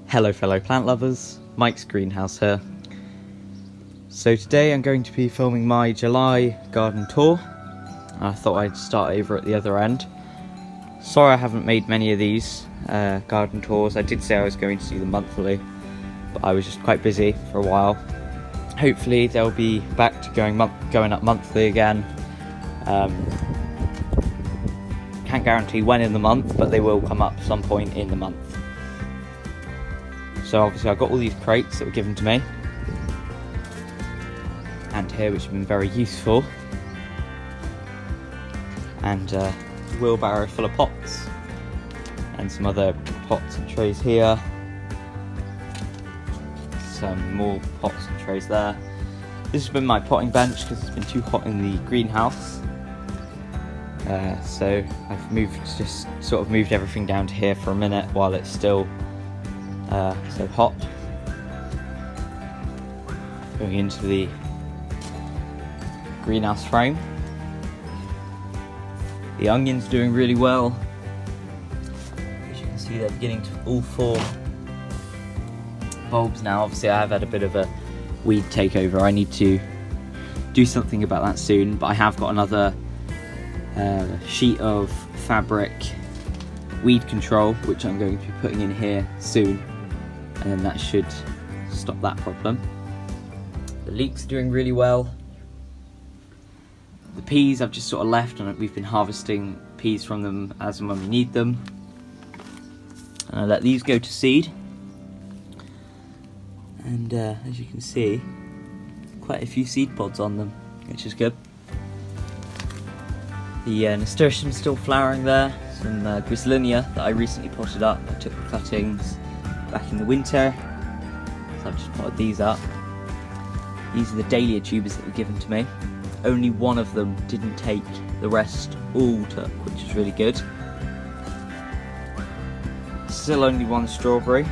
Hello fellow plant lovers, Mike's Greenhouse here. So today I'm going to be filming my July garden tour. I thought I'd start over at the other end. Sorry I haven't made many of these garden tours. I did say I was going to do them monthly, but I was just quite busy for a while. Hopefully they'll be back to going up monthly again. Can't guarantee when in the month, but they will come up some point in the month. So obviously I've got all these crates that were given to me, and here, which have been very useful, and a wheelbarrow full of pots, and some other pots and trays here, some more pots and trays there. This has been my potting bench because it's been too hot in the greenhouse, so I've just sort of moved everything down to here for a minute while it's still so hot. Going into the greenhouse frame. The onion's doing really well. As you can see, they're beginning to all form bulbs now. Obviously I have had a bit of a weed takeover. I need to do something about that soon, but I have got another sheet of fabric weed control which I'm going to be putting in here soon, and then that should stop that problem. The leeks are doing really well. The peas I've just sort of left, and we've been harvesting peas from them as and when we need them. And I let these go to seed. And as you can see, quite a few seed pods on them, which is good. The nasturtium's still flowering there. Some Griselinia that I recently potted up. I took the cuttings back in the winter, so I've just potted these up. These are the dahlia tubers that were given to me. Only one of them didn't take, the rest all took, which is really good. Still only one strawberry.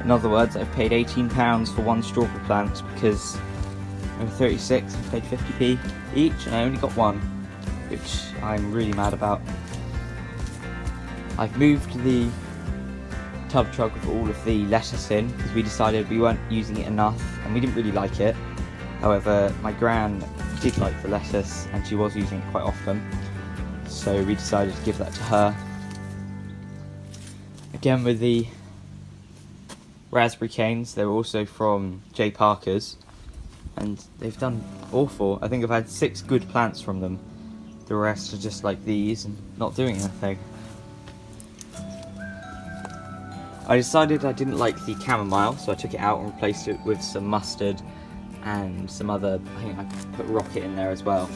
In other words, I've paid £18 for one strawberry plant because I'm 36 and paid 50p each, and I only got one, which I'm really mad about. I've moved the tub truck with all of the lettuce in because we decided we weren't using it enough and we didn't really like it. However, my gran did like the lettuce and she was using it quite often, so we decided to give that to her. Again with the raspberry canes, they're also from J. Parker's and they've done awful. I think I've had 6 good plants from them. The rest are just like these and not doing anything. I decided I didn't like the chamomile, so I took it out and replaced it with some mustard and some other, I think I put rocket in there as well.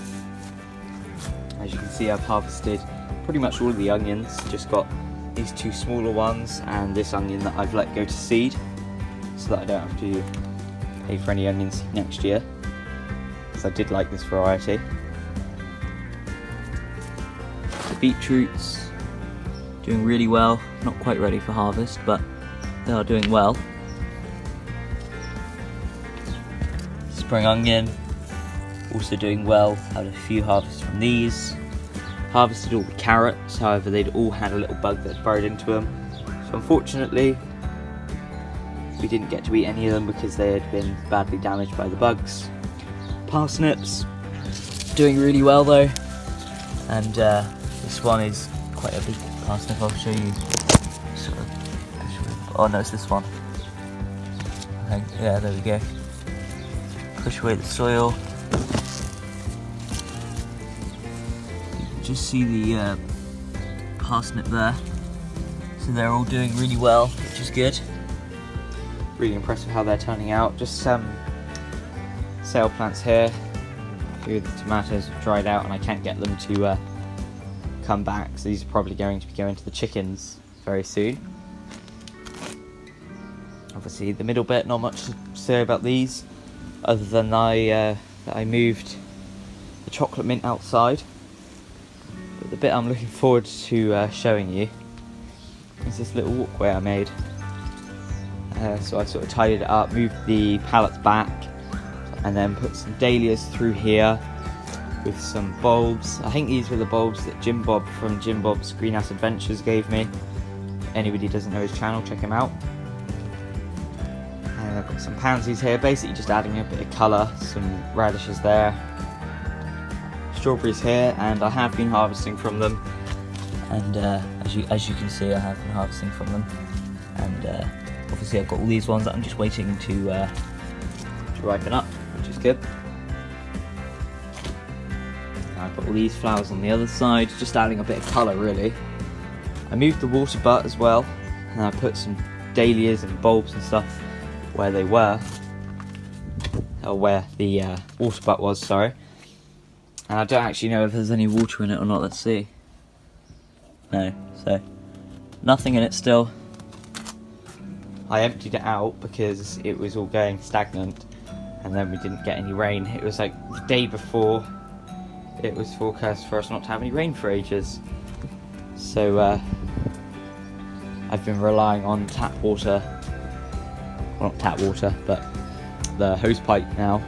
As you can see, I've harvested pretty much all of the onions, just got these 2 smaller ones and this onion that I've let go to seed, so that I don't have to pay for any onions next year, because I did like this variety. The beetroots doing really well, not quite ready for harvest, but they are doing well. Spring onion, also doing well, had a few harvests from these. Harvested all the carrots, however they'd all had a little bug that burrowed into them, so unfortunately we didn't get to eat any of them because they had been badly damaged by the bugs. Parsnips, doing really well though, and this one is quite a big parsnip. I'll show you. Oh no, it's this one. I think, yeah, there we go. Push away the soil. You can just see the parsnip there. So they're all doing really well, which is good. Really impressed with how they're turning out. Just some sale plants here. A few of the tomatoes have dried out and I can't get them to come back, so these are probably going to be going to the chickens very soon. Obviously the middle bit, not much to say about these, other than I moved the chocolate mint outside. But the bit I'm looking forward to showing you is this little walkway I made. So I sort of tidied it up, moved the pallets back, and then put some dahlias through here with some bulbs. I think these were the bulbs that Jim Bob from Jim Bob's Greenhouse Adventures gave me. If anybody doesn't know his channel, check him out. some pansies here, basically just adding a bit of colour, some radishes there, strawberries here, and I have been harvesting from them, and as you can see, I have been harvesting from them, and obviously I've got all these ones that I'm just waiting to ripen up, which is good. And I've got all these flowers on the other side, just adding a bit of colour really. I moved the water butt as well, and I put some dahlias and bulbs and stuff where they were, or where the water butt was, sorry. And I don't actually know if there's any water in it or not, let's see. No, so nothing in it still. I emptied it out because it was all going stagnant, and then we didn't get any rain. It was like the day before it was forecast for us not to have any rain for ages. So I've been relying on tap water, well, not tap water, but the hose pipe now.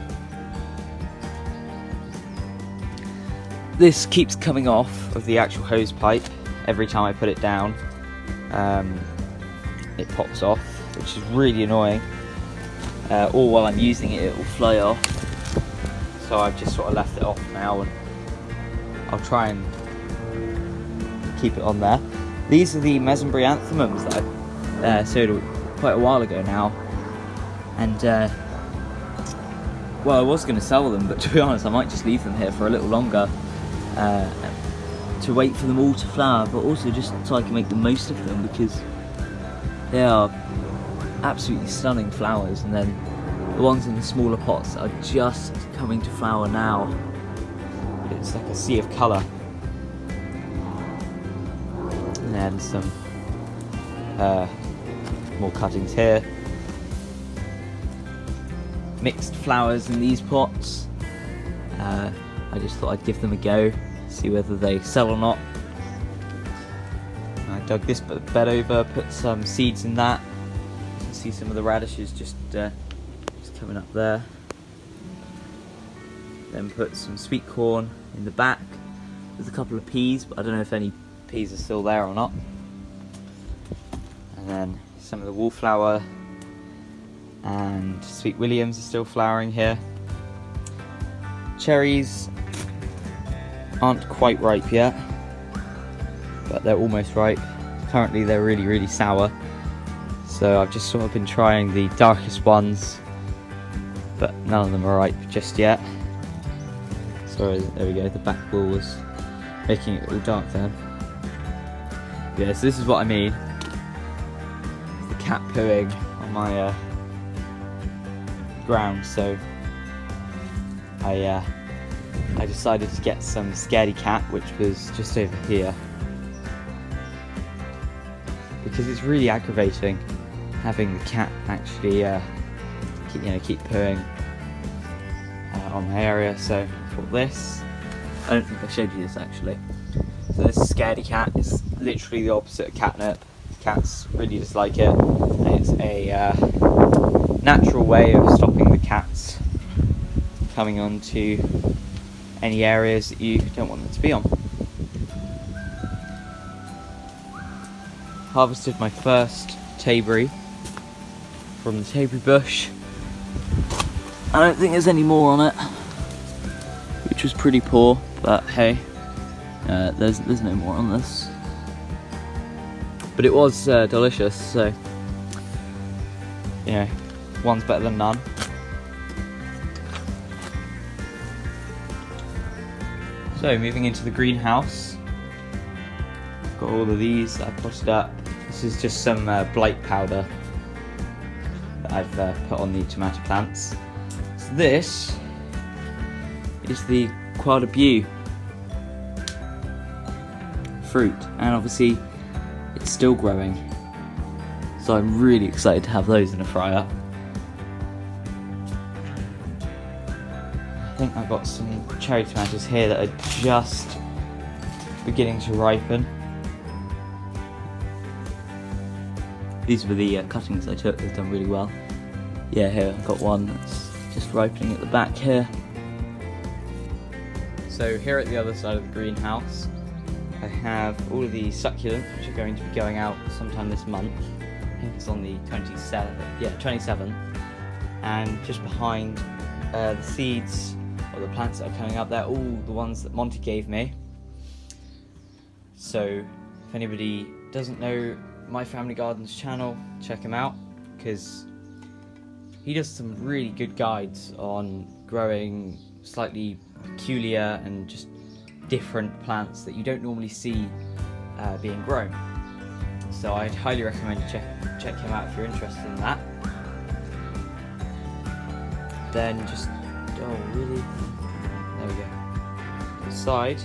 This keeps coming off of the actual hose pipe every time I put it down. It pops off, which is really annoying. Or while I'm using it, it will fly off. So I've just sort of left it off now, and I'll try and keep it on there. These are the mesembryanthemums that I sowed quite a while ago now, and well, I was going to sell them, but to be honest, I might just leave them here for a little longer to wait for them all to flower, but also just so I can make the most of them, because they are absolutely stunning flowers. And then the ones in the smaller pots are just coming to flower now. It's like a sea of colour. And then some more cuttings here. Mixed flowers in these pots. I just thought I'd give them a go, see whether they sell or not. I dug this bed over, put some seeds in that. You can see some of the radishes just coming up there. Then put some sweet corn in the back. There's a couple of peas, but I don't know if any peas are still there or not. And then some of the wallflower and sweet williams are still flowering here. Cherries aren't quite ripe yet, but they're almost ripe. Currently they're really, really sour. So I've just sort of been trying the darkest ones, but none of them are ripe just yet. Sorry, there we go, the back wall was making it all dark then. Yeah, so this is what I mean. The cat pooing on my ground, so I decided to get some scaredy cat, which was just over here, because it's really aggravating having the cat actually keep pooing on my area. So I bought this. I don't think I showed you this actually. So this scaredy cat is literally the opposite of catnip. Cats really dislike it, and it's a natural way of stopping the cats coming onto any areas that you don't want them to be on. Harvested my first tayberry from the tayberry bush. I don't think there's any more on it, which was pretty poor, but hey, there's no more on this. But it was delicious, so you know, one's better than none. So moving into the greenhouse, I've got all of these that I potted up. This is just some blight powder that I've put on the tomato plants. So this is the Croix de Beau fruit, and obviously it's still growing, so I'm really excited to have those in a fry-up. I think I've got some cherry tomatoes here that are just beginning to ripen. These were the cuttings I took, they've done really well. Yeah, here I've got one that's just ripening at the back here. So here at the other side of the greenhouse, I have all of the succulents which are going to be going out sometime this month. I think it's on the 27th. Yeah, 27th. and just behind the seeds or the plants that are coming up, they're all the ones that Monty gave me. So if anybody doesn't know My Family Gardens channel, check him out, because he does some really good guides on growing slightly peculiar and just different plants that you don't normally see being grown. So I'd highly recommend you check him out if you're interested in that. Then just, oh really? There we go. To the side,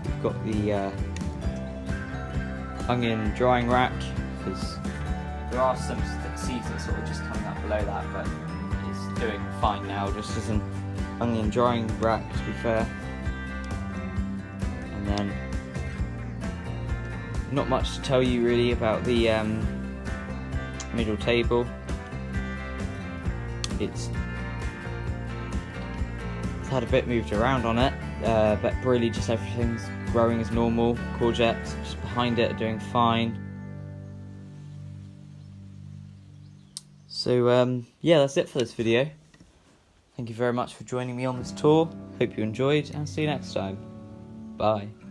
we've got the onion drying rack, because there are some seeds that sort of just coming up below that, but it's doing fine now, just as an onion drying rack, to be fair. And then, not much to tell you really about the middle table. It's had a bit moved around on it, but really just everything's growing as normal. Courgettes just behind it are doing fine. So yeah, that's it for this video. Thank you very much for joining me on this tour. Hope you enjoyed, and see you next time. Bye.